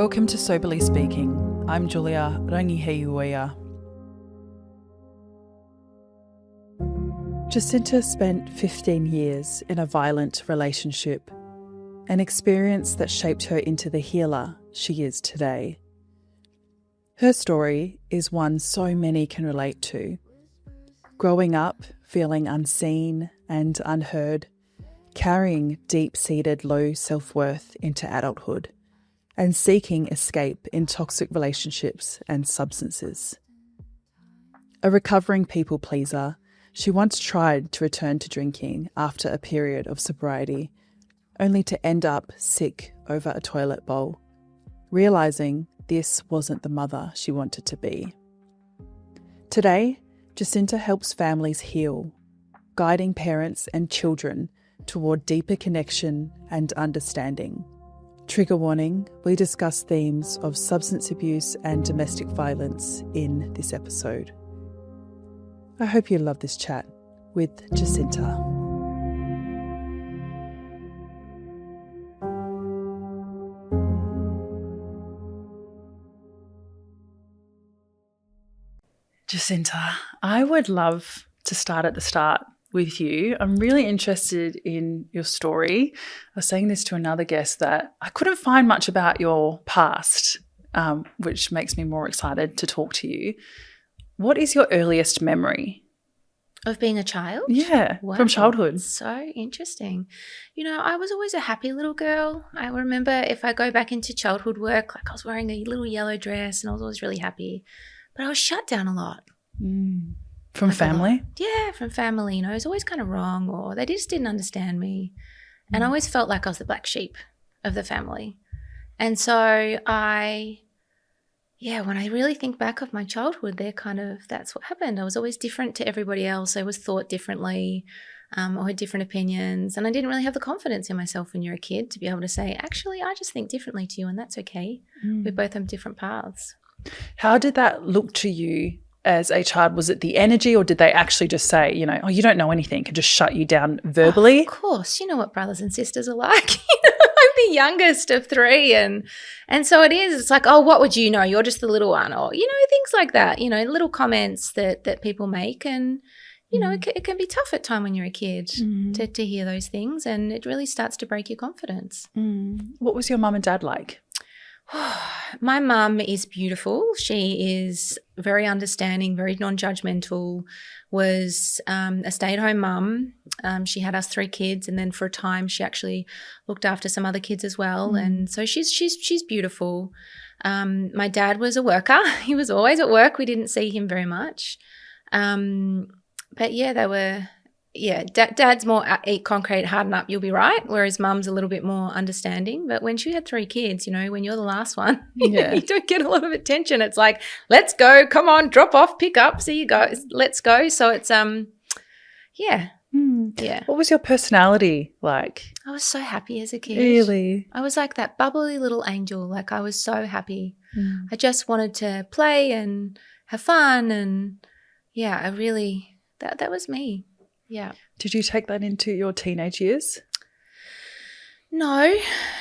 Welcome to Soberly Speaking. I'm Julia Rangiheiuia. Jacinta spent 15 years in a violent relationship, an experience that shaped her into the healer she is today. Her story is one so many can relate to. Growing up, feeling unseen and unheard, carrying deep-seated low self-worth into adulthood, and seeking escape in toxic relationships and substances. A recovering people pleaser, she once tried to return to drinking after a period of sobriety, only to end up sick over a toilet bowl, realising this wasn't the mother she wanted to be. Today, Justinta helps families heal, guiding parents and children toward deeper connection and understanding. Trigger warning, we discuss themes of substance abuse and domestic violence in this episode. I hope you love this chat with Jacinta. Jacinta, I would love to start at the start with you. I'm really interested in your story. I was saying this to another guest that I couldn't find much about your past, which makes me more excited to talk to you. What is your earliest memory? Of being a child? Yeah, wow. From childhood. So interesting. You know, I was always a happy little girl. I remember if I go back into childhood work, like I was wearing a little yellow dress and I was always really happy. But I was shut down a lot. From family? Yeah, from family. You know, I was always kind of wrong or they just didn't understand me. And I always felt like I was the black sheep of the family. And so when I really think back of my childhood, that's what happened. I was always different to everybody else. I was thought differently or had different opinions. And I didn't really have the confidence in myself when you're a kid to be able to say, actually, I just think differently to you and that's okay. We both have different paths. How did that look to you as a child? Was it the energy or did they actually just say, you know, oh, you don't know anything, and just shut you down verbally? Of course. You know what brothers and sisters are like. I'm the youngest of three and so it is. It's like, oh, what would you know? You're just the little one or, you know, things like that, you know, little comments that people make and, you know, it can be tough at time when you're a kid to hear those things and it really starts to break your confidence. What was your mum and dad like? My mum is beautiful. She is very understanding, very non-judgmental, was a stay-at-home mum. She had us 3 kids and then for a time she actually looked after some other kids as well. And so she's beautiful. My dad was a worker. He was always at work. We didn't see him very much. But yeah, they were... Yeah, dad's more eat concrete, harden up, you'll be right, whereas mum's a little bit more understanding. But when she had 3 kids, you know, when you're the last one, you don't get a lot of attention. It's like, let's go, come on, drop off, pick up, see you go, let's go. So it's, yeah. What was your personality like? I was so happy as a kid. Really? I was like that bubbly little angel. Like I was so happy. I just wanted to play and have fun and, yeah, I really, that was me. Yeah. Did you take that into your teenage years? No.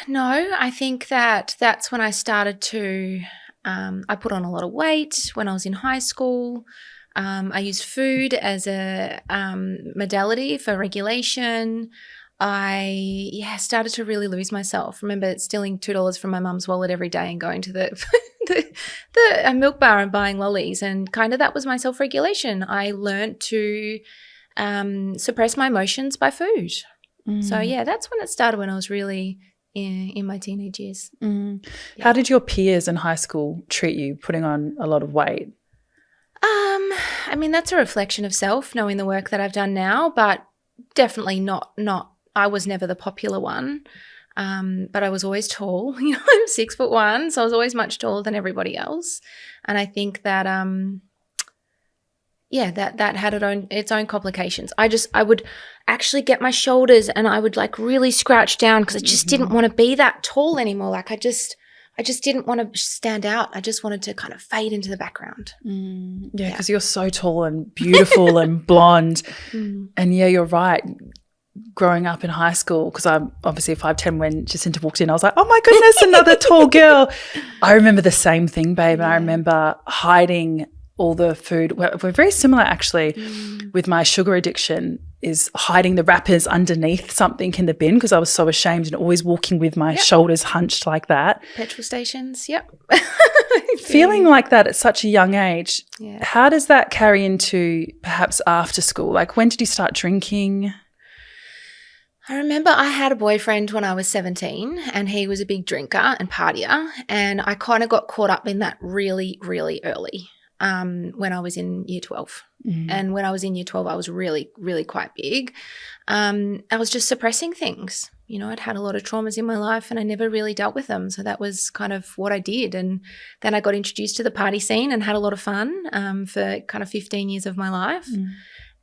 I think that's when I started to, I put on a lot of weight when I was in high school. I used food as a modality for regulation. I started to really lose myself. Remember stealing $2 from my mum's wallet every day and going to the milk bar and buying lollies and kind of that was my self-regulation. I learned to suppress my emotions by food. So, yeah, that's when it started when I was really in my teenage years. Yeah. How did your peers in high school treat you putting on a lot of weight? I mean, that's a reflection of self, knowing the work that I've done now, but definitely not I was never the popular one, but I was always tall. You know, I'm 6'1", so I was always much taller than everybody else. And I think that that had its own complications. I would actually get my shoulders and I would like really scrouch down because I just didn't want to be that tall anymore. Like I just didn't want to stand out. I just wanted to kind of fade into the background. Yeah, because you're so tall and beautiful and blonde. And yeah, you're right. growing up in high school, because I'm obviously 5'10", when Jacintha walked in, I was like, oh my goodness, another tall girl. I remember the same thing, babe. And I remember hiding all the food. We're very similar actually with my sugar addiction, is hiding the wrappers underneath something in the bin because I was so ashamed, and always walking with my shoulders hunched like that. Petrol stations, yep. Feeling like that at such a young age, Yeah. how does that carry into perhaps after school? Like, when did you start drinking? I remember I had a boyfriend when I was 17, and he was a big drinker and partier, and I kind of got caught up in that really, really early when I was in year 12. And when I was in year 12, I was really, really quite big. I was just suppressing things. You know, I'd had a lot of traumas in my life and I never really dealt with them. So that was kind of what I did. And then I got introduced to the party scene and had a lot of fun for kind of 15 years of my life.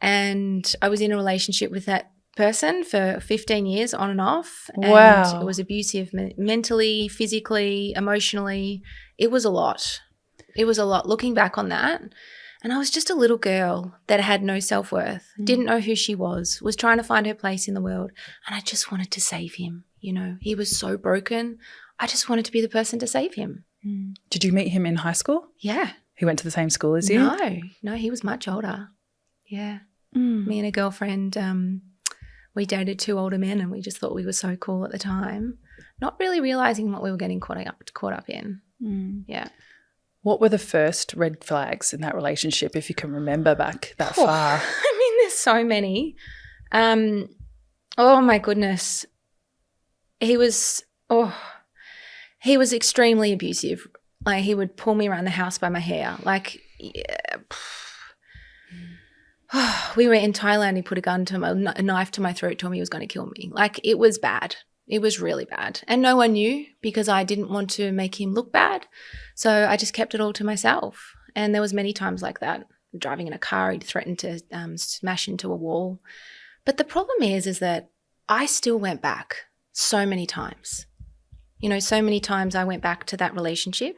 And I was in a relationship with that person for 15 years on and off. And Wow. it was abusive mentally, physically, emotionally. It was a lot. It was a lot looking back on that. And I was just a little girl that had no self-worth, didn't know who she was trying to find her place in the world. And I just wanted to save him. You know, he was so broken. I just wanted to be the person to save him. Did you meet him in high school? Yeah. He went to the same school as you? No, he was much older. Yeah. Me and a girlfriend, we dated 2 older men and we just thought we were so cool at the time, not really realising what we were getting caught up in. Yeah. What were the first red flags in that relationship, if you can remember back that far? I mean, there's so many. Oh, my goodness. He was extremely abusive. Like, he would pull me around the house by my hair. Like, we were in Thailand. He put a knife to my throat, told me he was going to kill me. Like, it was bad. It was really bad. And no one knew because I didn't want to make him look bad. So I just kept it all to myself. And there was many times like that. Driving in a car, he'd threatened to smash into a wall. But the problem is that I still went back so many times. You know, so many times I went back to that relationship,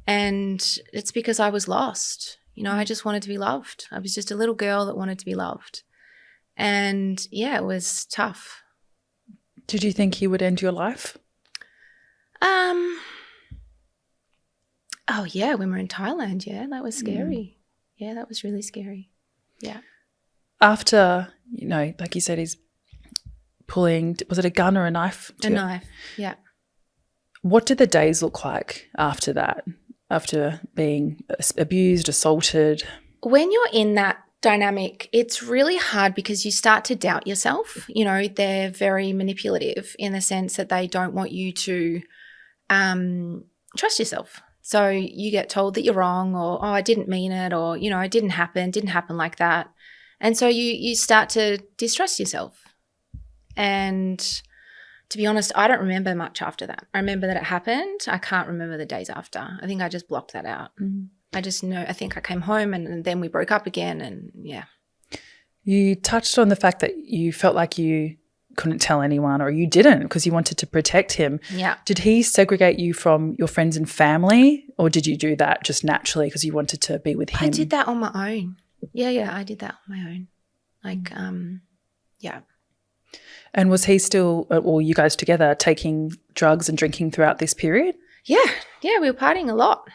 and it's because I was lost. You know, I just wanted to be loved. I was just a little girl that wanted to be loved. And, yeah, it was tough. Did you think he would end your life? Oh, yeah, when we were in Thailand, yeah, that was scary. Yeah, that was really scary. Yeah. After, you know, like you said, he's pulling, was it a gun or a knife? A knife, yeah. What did the days look like after that, after being abused, assaulted? When you're in that dynamic, it's really hard because you start to doubt yourself. You know, they're very manipulative in the sense that they don't want you to trust yourself. So you get told that you're wrong, or, oh, I didn't mean it, or, you know, it didn't happen like that. And so you start to distrust yourself. And to be honest, I don't remember much after that. I remember that it happened. I can't remember the days after. I think I just blocked that out. I just know, I think I came home and then we broke up again, and yeah. You touched on the fact that you felt like you couldn't tell anyone, or you didn't because you wanted to protect him. Yeah. Did he segregate you from your friends and family, or did you do that just naturally because you wanted to be with him? I did that on my own. Yeah, I did that on my own. Like, yeah. And was he still, or you guys together, taking drugs and drinking throughout this period? Yeah, we were partying a lot.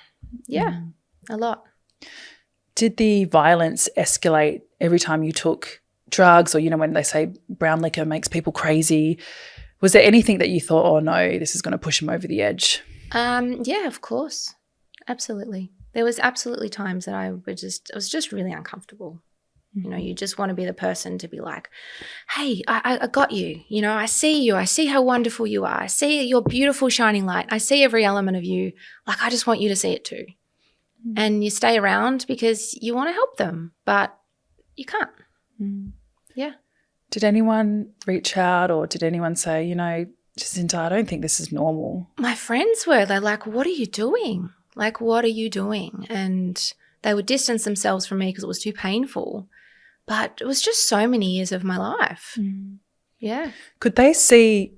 Yeah, a lot. Did the violence escalate every time you took drugs, or, you know, when they say brown liquor makes people crazy? Was there anything that you thought, oh no, this is going to push him over the edge? Yeah, of course. Absolutely. There was absolutely times that I was just really uncomfortable. You know, you just want to be the person to be like, hey, I got you. You know, I see you. I see how wonderful you are. I see your beautiful shining light. I see every element of you. Like, I just want you to see it too. And you stay around because you want to help them, but you can't. Yeah. Did anyone reach out, or did anyone say, you know, Jacintha, I don't think this is normal? My friends were. They're like, what are you doing? Like, what are you doing? And they would distance themselves from me because it was too painful. But it was just so many years of my life. Yeah. Could they see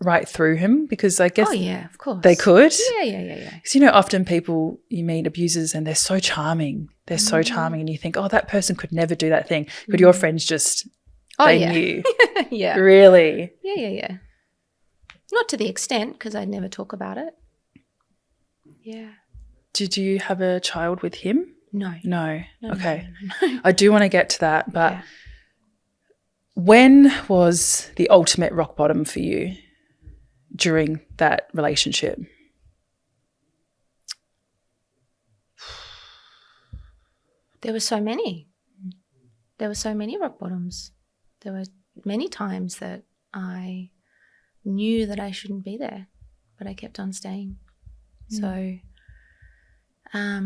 right through him? Because I guess of course. They could? Yeah. Because, you know, often people, you meet abusers and they're so charming. They're so charming, and you think, oh, that person could never do that thing. Could your friends just they knew? Yeah. Really? Yeah. Not to the extent, because I'd never talk about it. Yeah. Did you have a child with him? No. Okay. No. I do want to get to that, but Yeah. when was the ultimate rock bottom for you during that relationship? There were so many. There were so many rock bottoms. There were many times that I knew that I shouldn't be there, but I kept on staying. So I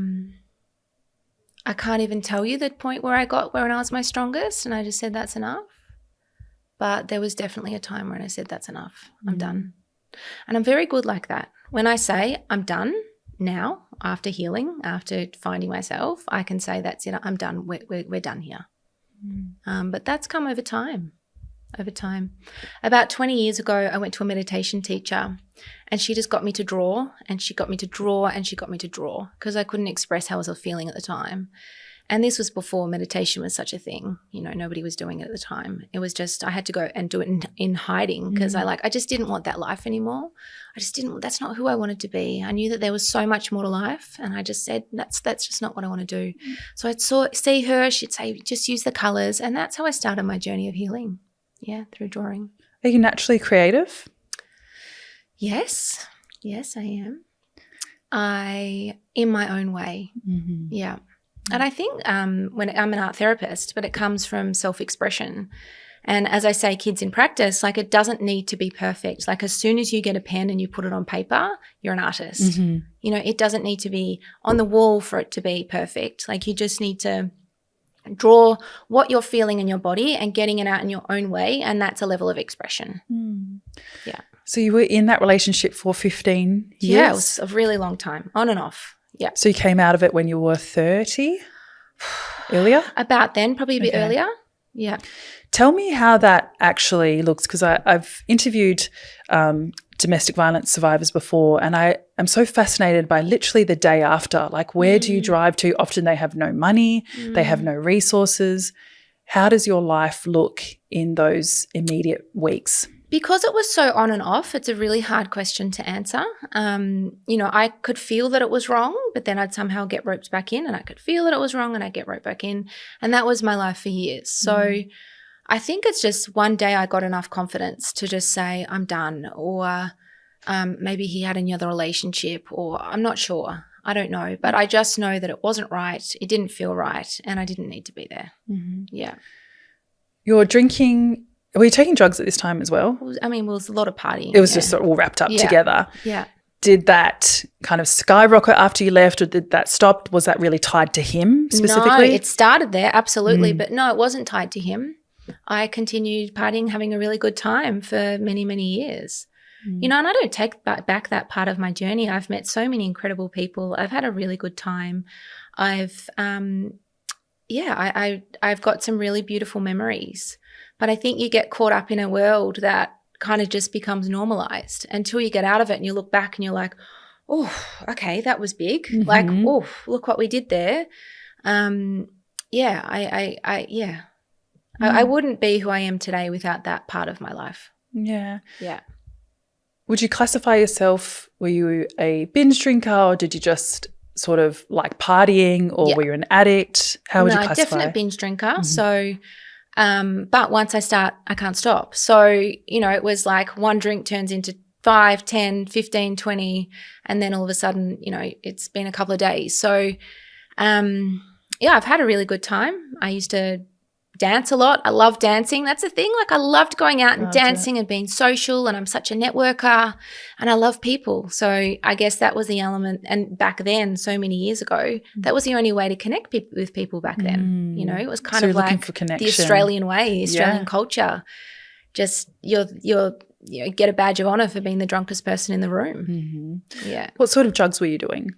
can't even tell you the point where I got when I was my strongest, and I just said that's enough. But there was definitely a time when I said that's enough. I'm done. And I'm very good like that. When I say I'm done now, after healing, after finding myself, I can say that's it. I'm done. We're done here. But that's come over time. About 20 years ago, I went to a meditation teacher, and she just got me to draw, and she got me to draw, and she got me to draw, because I couldn't express how I was feeling at the time. And this was before meditation was such a thing. You know, nobody was doing it at the time. It was just I had to go and do it in hiding, because I just didn't want that life anymore. That's not who I wanted to be. I knew that there was so much more to life, and I just said, that's just not what I want to do. So I'd see her, she'd say, just use the colours, and that's how I started my journey of healing. Yeah, through drawing. Are you naturally creative? Yes, I am. In my own way. Yeah. And I think when I'm an art therapist, but it comes from self-expression. And as I say, kids in practice, like, it doesn't need to be perfect. Like, as soon as you get a pen and you put it on paper, you're an artist. You know, it doesn't need to be on the wall for it to be perfect. Like, you just need to draw what you're feeling in your body and getting it out in your own way, and that's a level of expression. Yeah. So you were in that relationship for 15 years? Yeah, it was a really long time, on and off. Yeah. So you came out of it when you were 30? Earlier? About then, probably a bit earlier. Yeah. Tell me how that actually looks, because I've interviewed domestic violence survivors before, and I am so fascinated by literally the day after. Like, where do you drive to? Often they have no money, they have no resources. How does your life look in those immediate weeks? Because it was so on and off, it's a really hard question to answer. You know, I could feel that it was wrong, but then I'd somehow get roped back in, and I could feel that it was wrong and I'd get roped back in. And that was my life for years. So I think it's just one day I got enough confidence to just say I'm done, or maybe he had another relationship, or I'm not sure. I don't know. But I just know that it wasn't right. It didn't feel right, and I didn't need to be there. Yeah. You're drinking. Were you taking drugs at this time as well? It was a lot of partying. It was just all wrapped up together. Yeah. Did that kind of skyrocket after you left, or did that stop? Was that really tied to him specifically? No, it started there, absolutely. But no, it wasn't tied to him. I continued partying, having a really good time for many, many years. You know, and I don't take back that part of my journey. I've met so many incredible people. I've had a really good time. I've got some really beautiful memories. But I think you get caught up in a world that kind of just becomes normalized until you get out of it and you look back and you're like, oh, okay, that was big. Like, oh, look what we did there. I wouldn't be who I am today without that part of my life. Yeah. Yeah. Would you classify yourself, were you a binge drinker, or did you just sort of like partying, or were you an addict? How would you classify? Definite binge drinker. So, but once I start, I can't stop. So, you know, it was like one drink turns into 5, 10, 15, 20, and then all of a sudden, you know, it's been a couple of days. So, I've had a really good time. I used to dance a lot. I love dancing. That's the thing. Like, I loved going out and dancing and being social, and I'm such a networker, and I love people. So I guess that was the element. And back then, so many years ago, that was the only way to connect with people back then. You know, it was kind of like the Australian way, Australian culture. Just you get a badge of honor for being the drunkest person in the room. Yeah. What sort of drugs were you doing?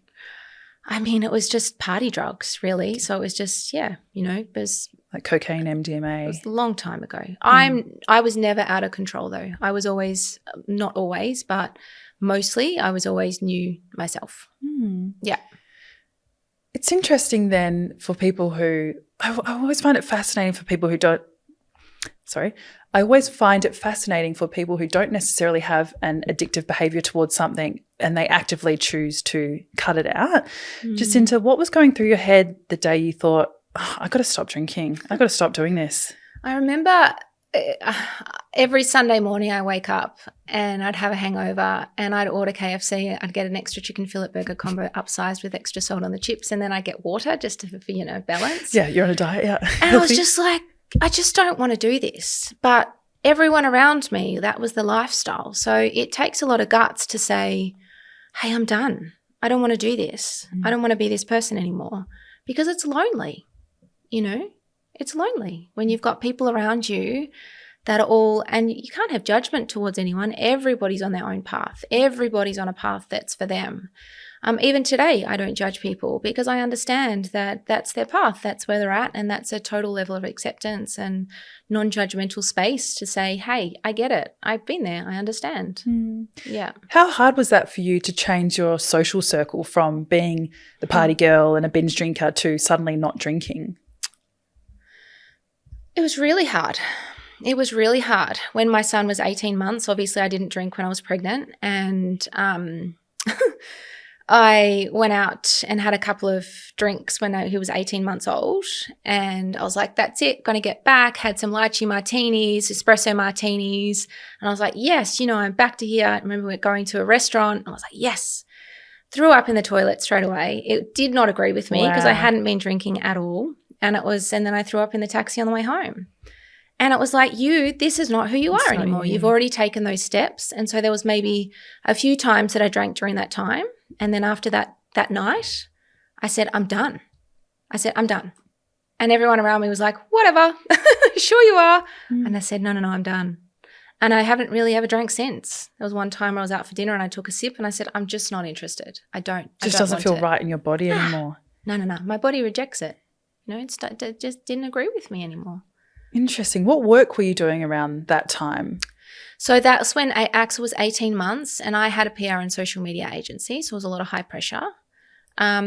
I mean, it was just party drugs, really. So it was just, you know, it was like cocaine, MDMA. It was a long time ago. I was never out of control, though. I was always, not always, but mostly I was always new myself. Yeah. It's interesting then for people who, I always find it fascinating for people who don't, I always find it fascinating for people who don't necessarily have an addictive behaviour towards something and they actively choose to cut it out. Jacintha, what was going through your head the day you thought, I got to stop drinking, I got to stop doing this? I remember every Sunday morning I wake up and I'd have a hangover and I'd order KFC. I'd get an extra chicken fillet burger combo upsized with extra salt on the chips, and then I'd get water just for balance. Yeah, you're on a diet, yeah. And I was just like, I just don't want to do this. But everyone around me, that was the lifestyle. So it takes a lot of guts to say, hey, I'm done. I don't want to do this. I don't want to be this person anymore, because it's lonely, It's lonely when you've got people around you that are all, and you can't have judgment towards anyone. Everybody's on their own path. Everybody's on a path that's for them. Even today, I don't judge people because I understand that that's their path. That's where they're at, and that's a total level of acceptance and non-judgmental space to say, hey, I get it. I've been there. I understand. Yeah. How hard was that for you to change your social circle from being the party girl and a binge drinker to suddenly not drinking? It was really hard. It was really hard. When my son was 18 months, obviously I didn't drink when I was pregnant, and I went out and had a couple of drinks when he was 18 months old, and I was like, that's it, going to get back. Had some lychee martinis, espresso martinis, and I was like, yes, I'm back to here. I remember we were going to a restaurant, and I was like, yes. Threw up in the toilet straight away. It did not agree with me because I hadn't been drinking at all. And then I threw up in the taxi on the way home. And it was like, this is not who you are anymore. You've already taken those steps. And so there was maybe a few times that I drank during that time. And then after that night, I said, I'm done. I'm done. And everyone around me was like, whatever, sure you are. And I said, no, I'm done. And I haven't really ever drank since. There was one time I was out for dinner and I took a sip and I said, I'm just not interested. It just doesn't feel right in your body anymore. No. My body rejects it. It just didn't agree with me anymore. Interesting. What work were you doing around that time? So that's when Axel was 18 months and I had a PR and social media agency, so it was a lot of high pressure. I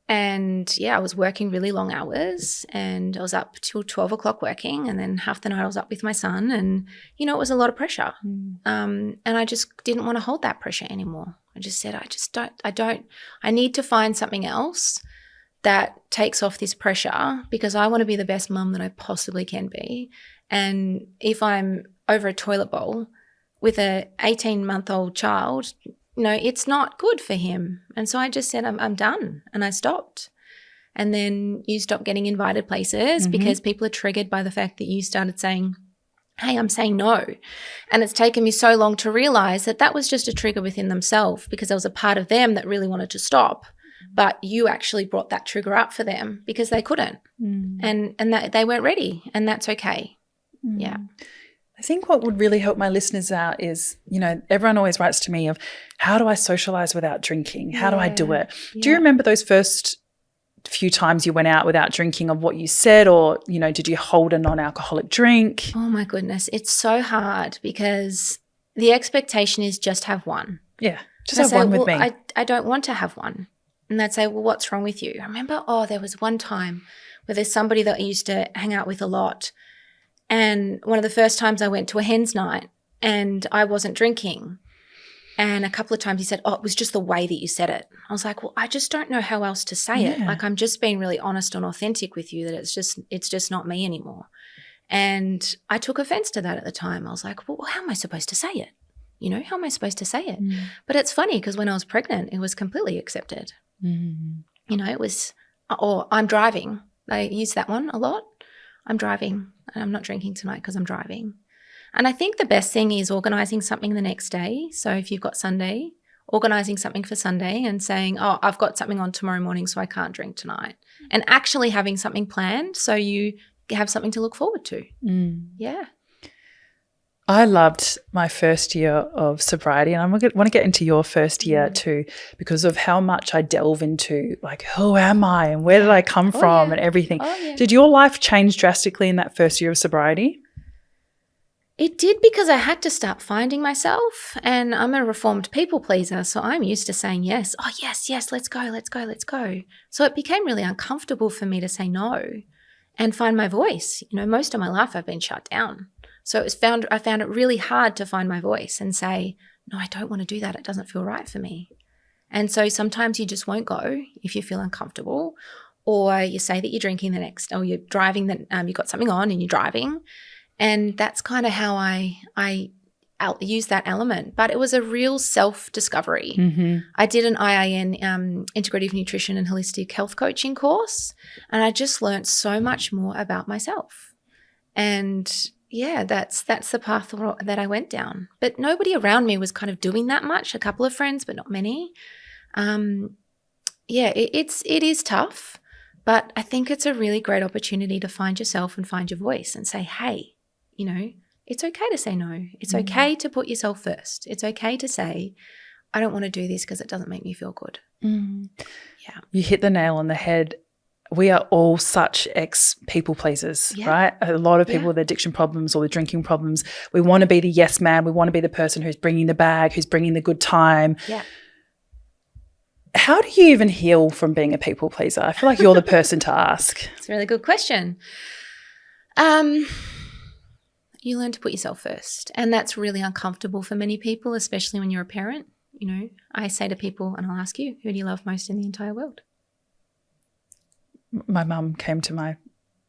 was working really long hours and I was up till 12 o'clock working, and then half the night I was up with my son, and, it was a lot of pressure. And I just didn't want to hold that pressure anymore. I just said, I need to find something else that takes off this pressure, because I want to be the best mum that I possibly can be. And if I'm over a toilet bowl with an 18-month-old child, it's not good for him. And so I just said, I'm done, and I stopped. And then you stop getting invited places because people are triggered by the fact that you started saying, hey, I'm saying no. And it's taken me so long to realize that was just a trigger within themselves, because there was a part of them that really wanted to stop. But you actually brought that trigger up for them because they couldn't, and that they weren't ready, and that's okay. Yeah. I think what would really help my listeners out is, everyone always writes to me of, how do I socialize without drinking? How do I do it? Yeah. Do you remember those first few times you went out without drinking, of what you said, or, did you hold a non-alcoholic drink? Oh my goodness. It's so hard because the expectation is just have one. Yeah. Just have one with me. I don't want to have one. And they'd say, well, what's wrong with you? I remember, there was one time where there's somebody that I used to hang out with a lot. And one of the first times I went to a hen's night and I wasn't drinking. And a couple of times he said, it was just the way that you said it. I was like, well, I just don't know how else to say it. Like, I'm just being really honest and authentic with you that it's just not me anymore. And I took offense to that at the time. I was like, well, how am I supposed to say it? How am I supposed to say it? But it's funny because when I was pregnant, it was completely accepted. It was, I'm driving. I use that one a lot. I'm driving and I'm not drinking tonight because I'm driving. And I think the best thing is organising something the next day. So if you've got Sunday, organising something for Sunday and saying, I've got something on tomorrow morning, so I can't drink tonight. And actually having something planned so you have something to look forward to. Yeah. I loved my first year of sobriety, and I want to get into your first year too, because of how much I delve into, like, who am I and where did I come from and everything. Did your life change drastically in that first year of sobriety? It did, because I had to start finding myself, and I'm a reformed people pleaser, so I'm used to saying yes. Oh, yes, let's go. So it became really uncomfortable for me to say no. and find my voice. You know, most of my life I've been shut down. So I found it really hard to find my voice and say, no, I don't want to do that. It doesn't feel right for me. And so sometimes you just won't go if you feel uncomfortable, or you say that you're drinking the next, or you're driving, that you've got something on and you're driving. And that's kind of how I use that element. But it was a real self-discovery. Mm-hmm. I did an IIN, Integrative Nutrition and Holistic Health Coaching course, and I just learned so much more about myself. And yeah, that's the path that I went down. But nobody around me was kind of doing that much. A couple of friends, but not many. It is tough, but I think it's a really great opportunity to find yourself and find your voice and say, hey, you know, it's okay to say no. It's okay to put yourself first. It's okay to say, I don't want to do this because it doesn't make me feel good. Yeah. You hit the nail on the head. We are all such ex-people pleasers, right? A lot of people with addiction problems or with drinking problems, we want to be the yes man. We want to be the person who's bringing the bag, who's bringing the good time. Yeah. How do you even heal from being a people pleaser? I feel like you're the person to ask. It's a really good question. You learn to put yourself first, and that's really uncomfortable for many people, especially when you're a parent. You know, I say to people, and I'll ask you, who do you love most in the entire world? My mum came to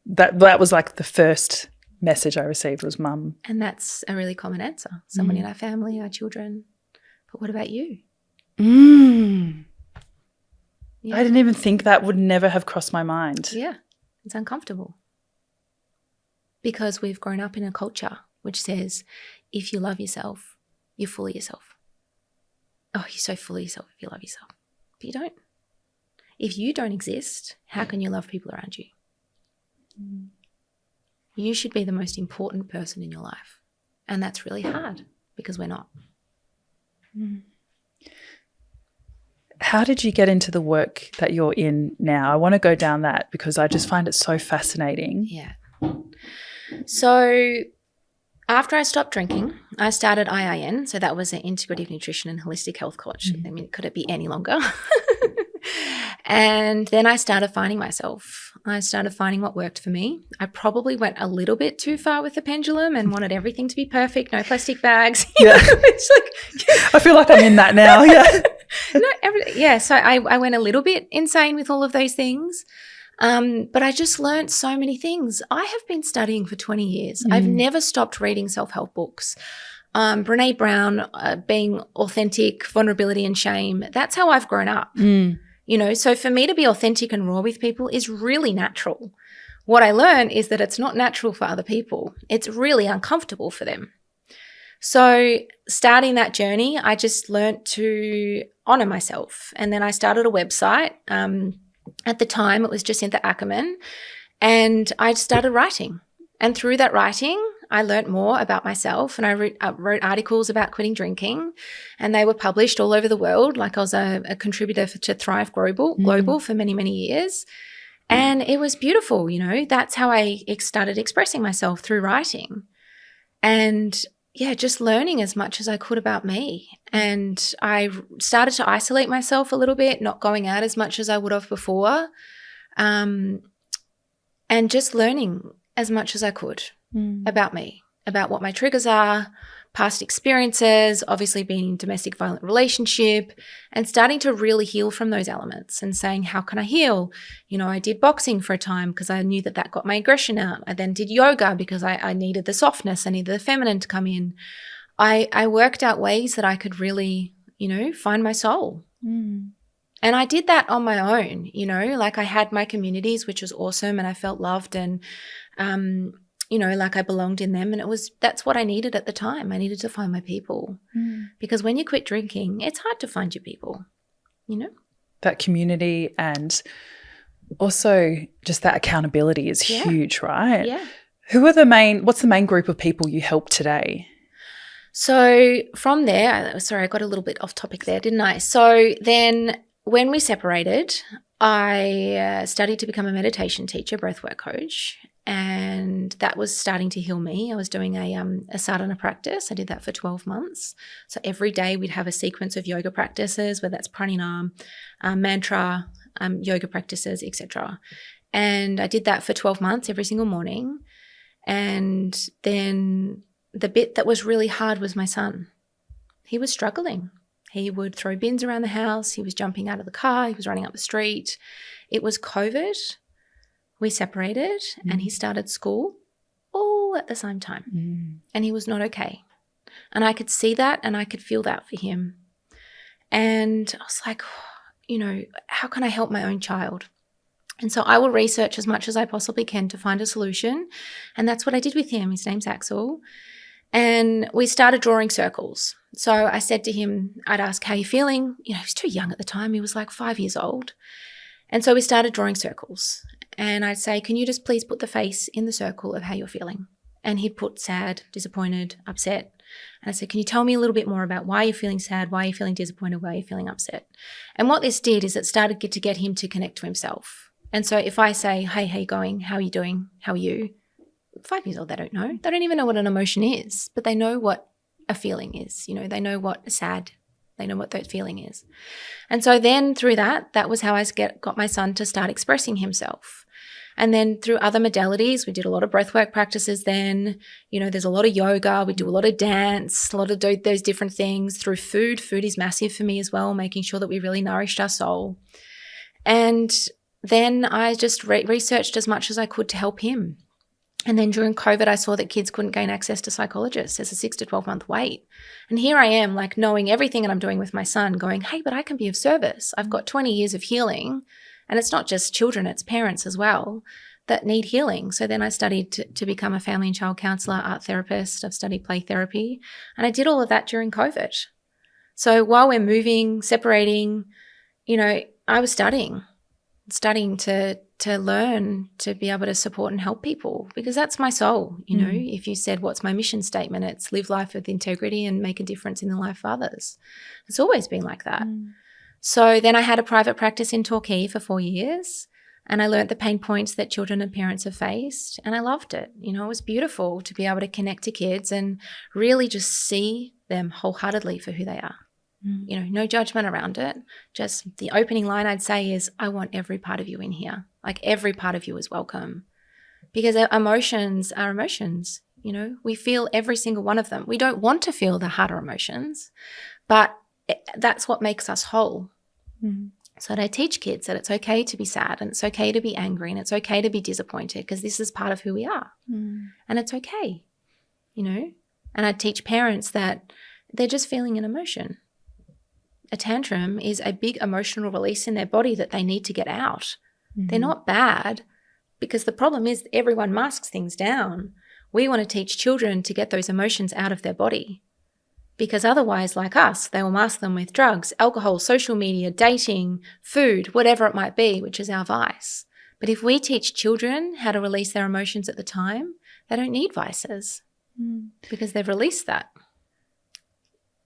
that was like the first message I received was mum. And that's a really common answer. Someone in our family, our children. But what about you? Yeah. I didn't even think that would never have crossed my mind. Yeah, it's uncomfortable. Because we've grown up in a culture which says if you love yourself, you're full of yourself. Oh, you're so full of yourself if you love yourself. But you don't. If you don't exist, how can you love people around you? You should be the most important person in your life. And that's really hard because we're not. How did you get into the work that you're in now? I want to go down that because I just find it so fascinating. Yeah. So after I stopped drinking, I started IIN. So that was an Integrative Nutrition and Holistic Health Coach. I mean, could it be any longer? And then I started finding myself. I started finding what worked for me. I probably went a little bit too far with the pendulum and wanted everything to be perfect, no plastic bags. Yeah. It's like, I feel like I'm in that now. Yeah. So I went a little bit insane with all of those things. But I just learned so many things. I have been studying for 20 years. I've never stopped reading self-help books. Brene Brown, being authentic, vulnerability and shame, that's how I've grown up. You know, so for me to be authentic and raw with people is really natural. What I learned is that it's not natural for other people. It's really uncomfortable for them. So starting that journey, I just learned to honor myself. And then I started a website. At the time, it was Jacintha Ackerman, and I started writing. And through that writing, I learned more about myself, and I wrote articles about quitting drinking, and they were published all over the world. Like I was a contributor to Thrive Global for many, many years. And it was beautiful, you know. That's how I started expressing myself, through writing. And yeah, just learning as much as I could about me. And I started to isolate myself a little bit, not going out as much as I would have before, and just learning as much as I could about me, about what my triggers are, past experiences, obviously being in a domestic violent relationship, and starting to really heal from those elements and saying, how can I heal? You know, I did boxing for a time because I knew that got my aggression out. I then did yoga because I needed the softness. I needed the feminine to come in. I worked out ways that I could really, you know, find my soul. And I did that on my own, you know, like I had my communities, which was awesome, and I felt loved and, you know, like I belonged in them, and that's what I needed at the time. I needed to find my people because when you quit drinking, it's hard to find your people, you know. That community and also just that accountability is huge, right? Yeah. What's the main group of people you help today? So from there, sorry, I got a little bit off topic there, didn't I? So then when we separated, I studied to become a meditation teacher, breathwork coach, and that was starting to heal me. I was doing a sadhana practice. I did that for 12 months. So every day we'd have a sequence of yoga practices, whether that's pranayama, mantra, yoga practices, etc. And I did that for 12 months every single morning. And then the bit that was really hard was my son. He was struggling. He would throw bins around the house. He was jumping out of the car. He was running up the street. It was COVID. We separated and he started school all at the same time. And he was not okay. And I could see that and I could feel that for him. And I was like, you know, how can I help my own child? And so I will research as much as I possibly can to find a solution. And that's what I did with him. His name's Axel. And we started drawing circles. So I said to him, I'd ask, how are you feeling? You know, he was too young at the time. He was like 5 years old. And so we started drawing circles. And I'd say, can you just please put the face in the circle of how you're feeling? And he'd put sad, disappointed, upset. And I said, can you tell me a little bit more about why you're feeling sad, why you're feeling disappointed, why you're feeling upset? And what this did is it started to get him to connect to himself. And so if I say, hey, how you going? How are you doing? How are you? 5 years old, they don't know. They don't even know what an emotion is, but they know what a feeling is. You know, they know what sad, they know what that feeling is. And so then through that was how I got my son to start expressing himself. And then through other modalities, we did a lot of breathwork practices then. You know, there's a lot of yoga. We do a lot of dance, a lot of those different things. Through food. Food is massive for me as well, making sure that we really nourished our soul. And then I just researched as much as I could to help him. And then during COVID, I saw that kids couldn't gain access to psychologists. There's a 6 to 12 month wait. And here I am, like knowing everything that I'm doing with my son, going, hey, but I can be of service. I've got 20 years of healing. And it's not just children, it's parents as well that need healing. So then I studied to become a family and child counsellor, art therapist. I've studied play therapy. And I did all of that during COVID. So while we're moving, separating, you know, I was studying to learn to be able to support and help people, because that's my soul. You know, if you said, what's my mission statement? It's live life with integrity and make a difference in the life of others. It's always been like that. So then I had a private practice in Torquay for 4 years, and I learnt the pain points that children and parents have faced, and I loved it. You know, it was beautiful to be able to connect to kids and really just see them wholeheartedly for who they are. You know, no judgment around it. Just the opening line I'd say is, I want every part of you in here. Like every part of you is welcome, because our emotions are emotions. You know, we feel every single one of them. We don't want to feel the harder emotions, but that's what makes us whole. So I teach kids that it's okay to be sad, and it's okay to be angry, and it's okay to be disappointed, because this is part of who we are. And it's okay, you know. And I teach parents that they're just feeling an emotion. A tantrum is a big emotional release in their body that they need to get out. They're not bad, because the problem is everyone masks things down. We want to teach children to get those emotions out of their body, because otherwise, like us, they will mask them with drugs, alcohol, social media, dating, food, whatever it might be, which is our vice. But if we teach children how to release their emotions at the time, they don't need vices because they've released that.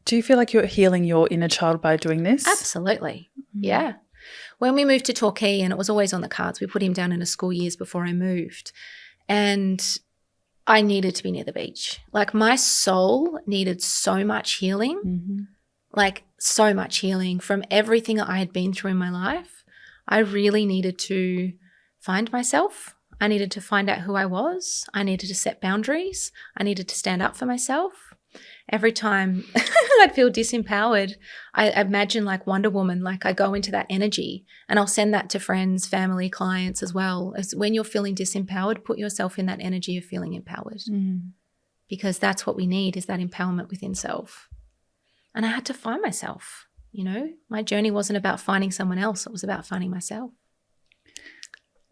Do you feel like you're healing your inner child by doing this? Absolutely. Yeah. When we moved to Torquay, and it was always on the cards, we put him down in a school years before I moved, and I needed to be near the beach. Like my soul needed so much healing, like so much healing from everything that I had been through in my life. I really needed to find myself. I needed to find out who I was. I needed to set boundaries. I needed to stand up for myself. Every time I'd feel disempowered, I imagine like Wonder Woman, like I go into that energy, and I'll send that to friends, family, clients as well. As when you're feeling disempowered, put yourself in that energy of feeling empowered, because that's what we need, is that empowerment within self. And I had to find myself, you know. My journey wasn't about finding someone else. It was about finding myself.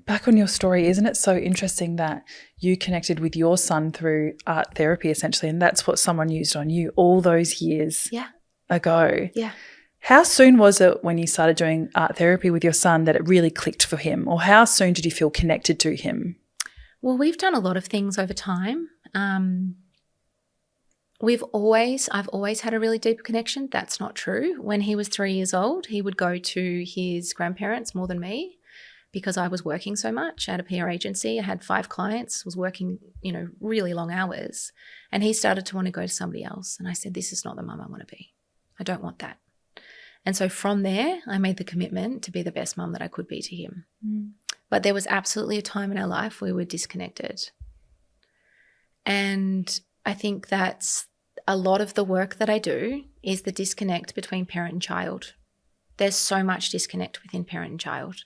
Back on your story, isn't it so interesting that you connected with your son through art therapy essentially, and that's what someone used on you all those years ago? Yeah. How soon was it when you started doing art therapy with your son that it really clicked for him, or how soon did you feel connected to him? Well, we've done a lot of things over time. I've always had a really deep connection. That's not true. When he was 3 years old, he would go to his grandparents more than me, because I was working so much at a PR agency. I had 5 clients, was working, you know, really long hours. And he started to want to go to somebody else. And I said, this is not the mum I want to be. I don't want that. And so from there, I made the commitment to be the best mum that I could be to him. But there was absolutely a time in our life where we were disconnected. And I think that's a lot of the work that I do is the disconnect between parent and child. There's so much disconnect within parent and child.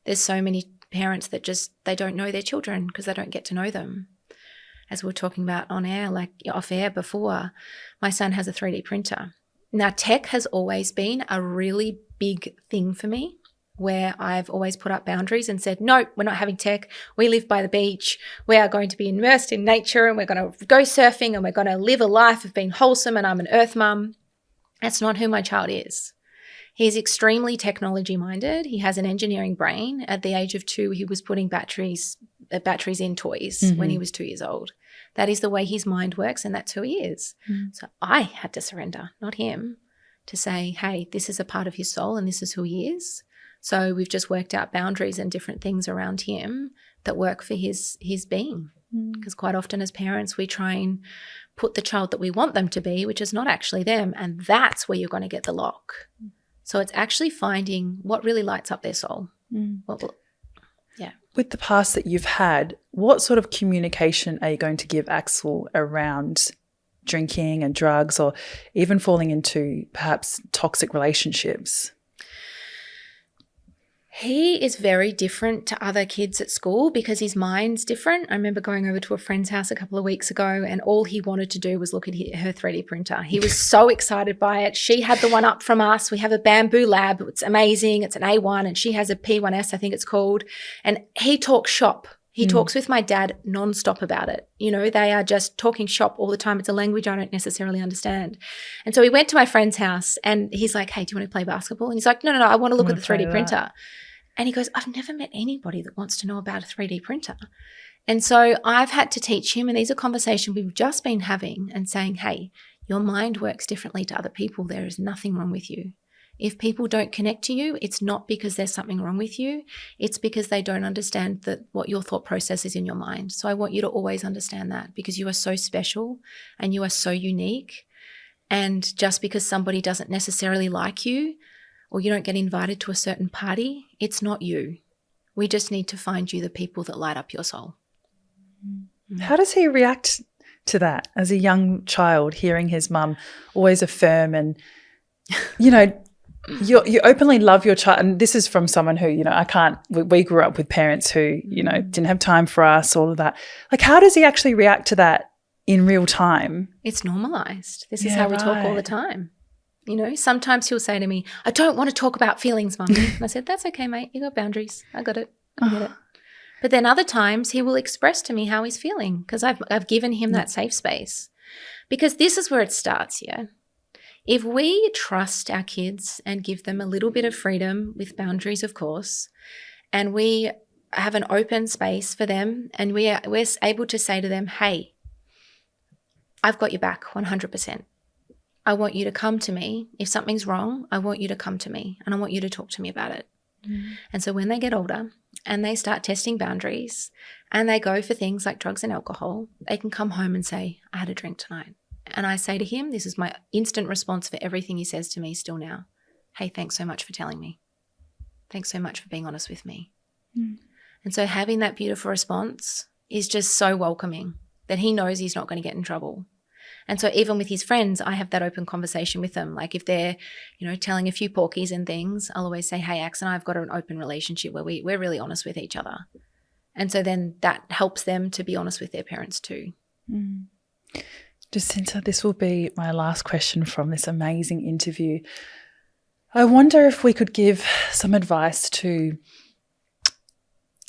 There's so many parents that just, they don't know their children because they don't get to know them. As we were talking about on air, like off air before, my son has a 3D printer. Now, tech has always been a really big thing for me, where I've always put up boundaries and said, no, we're not having tech. We live by the beach. We are going to be immersed in nature, and we're going to go surfing, and we're going to live a life of being wholesome, and I'm an earth mum. That's not who my child is. He's extremely technology minded. He has an engineering brain. At the age of 2, he was putting batteries in toys when he was 2 years old. That is the way his mind works, and that's who he is. So I had to surrender, not him, to say, hey, this is a part of his soul and this is who he is. So we've just worked out boundaries and different things around him that work for his being. Because quite often as parents, we try and put the child that we want them to be, which is not actually them, and that's where you're going to get the lock. So it's actually finding what really lights up their soul. Yeah. With the past that you've had, what sort of communication are you going to give Axel around drinking and drugs, or even falling into perhaps toxic relationships? He is very different to other kids at school because his mind's different. I remember going over to a friend's house a couple of weeks ago, and all he wanted to do was look at her 3D printer. He was so excited by it. She had the one up from us. We have a bamboo lab. It's amazing. It's an A1, and she has a P1S, I think it's called. And he talks shop. He talks with my dad nonstop about it. You know, they are just talking shop all the time. It's a language I don't necessarily understand. And so we went to my friend's house, and he's like, hey, do you want to play basketball? And he's like, no, I want to look at the 3D printer. And he goes, I've never met anybody that wants to know about a 3D printer. And so I've had to teach him, and these are conversations we've just been having and saying, hey, your mind works differently to other people. There is nothing wrong with you. If people don't connect to you, it's not because there's something wrong with you. It's because they don't understand what your thought process is in your mind. So I want you to always understand that, because you are so special and you are so unique. And just because somebody doesn't necessarily like you, or you don't get invited to a certain party, it's not you. We just need to find you the people that light up your soul. How does he react to that as a young child, hearing his mum always affirm and, you know, you openly love your child? And this is from someone who, you know, we grew up with parents who, you know, didn't have time for us, all of that. Like, how does he actually react to that in real time? It's normalized. This is how we talk all the time. You know, sometimes he'll say to me, I don't want to talk about feelings, Mummy. And I said, that's okay, mate. You got boundaries. I got it. I get it. But then other times he will express to me how he's feeling, because I've given him that safe space. Because this is where it starts, yeah. If we trust our kids and give them a little bit of freedom with boundaries, of course, and we have an open space for them, and we're able to say to them, hey, I've got your back 100%. I want you to come to me. If something's wrong, I want you to come to me, and I want you to talk to me about it. And so when they get older and they start testing boundaries and they go for things like drugs and alcohol, they can come home and say, I had a drink tonight. And I say to him, this is my instant response for everything he says to me still now. Hey, thanks so much for telling me. Thanks so much for being honest with me. And so having that beautiful response is just so welcoming that he knows he's not going to get in trouble. And so even with his friends, I have that open conversation with them. Like if they're, you know, telling a few porkies and things, I'll always say, hey, Ax and I have got an open relationship where we're really honest with each other. And so then that helps them to be honest with their parents too. Jacintha, this will be my last question from this amazing interview. I wonder if we could give some advice to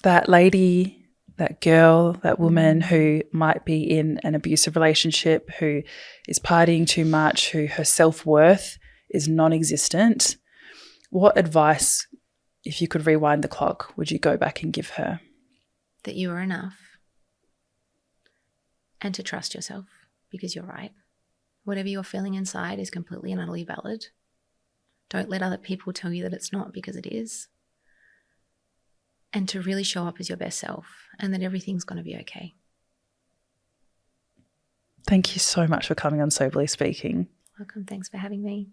that lady, that girl, that woman who might be in an abusive relationship, who is partying too much, who her self-worth is non-existent. What advice, if you could rewind the clock, would you go back and give her? That you are enough, and to trust yourself, because you're right. Whatever you're feeling inside is completely and utterly valid. Don't let other people tell you that it's not, because it is. And to really show up as your best self, and that everything's going to be okay. Thank you so much for coming on Soberly Speaking. Welcome. Thanks for having me.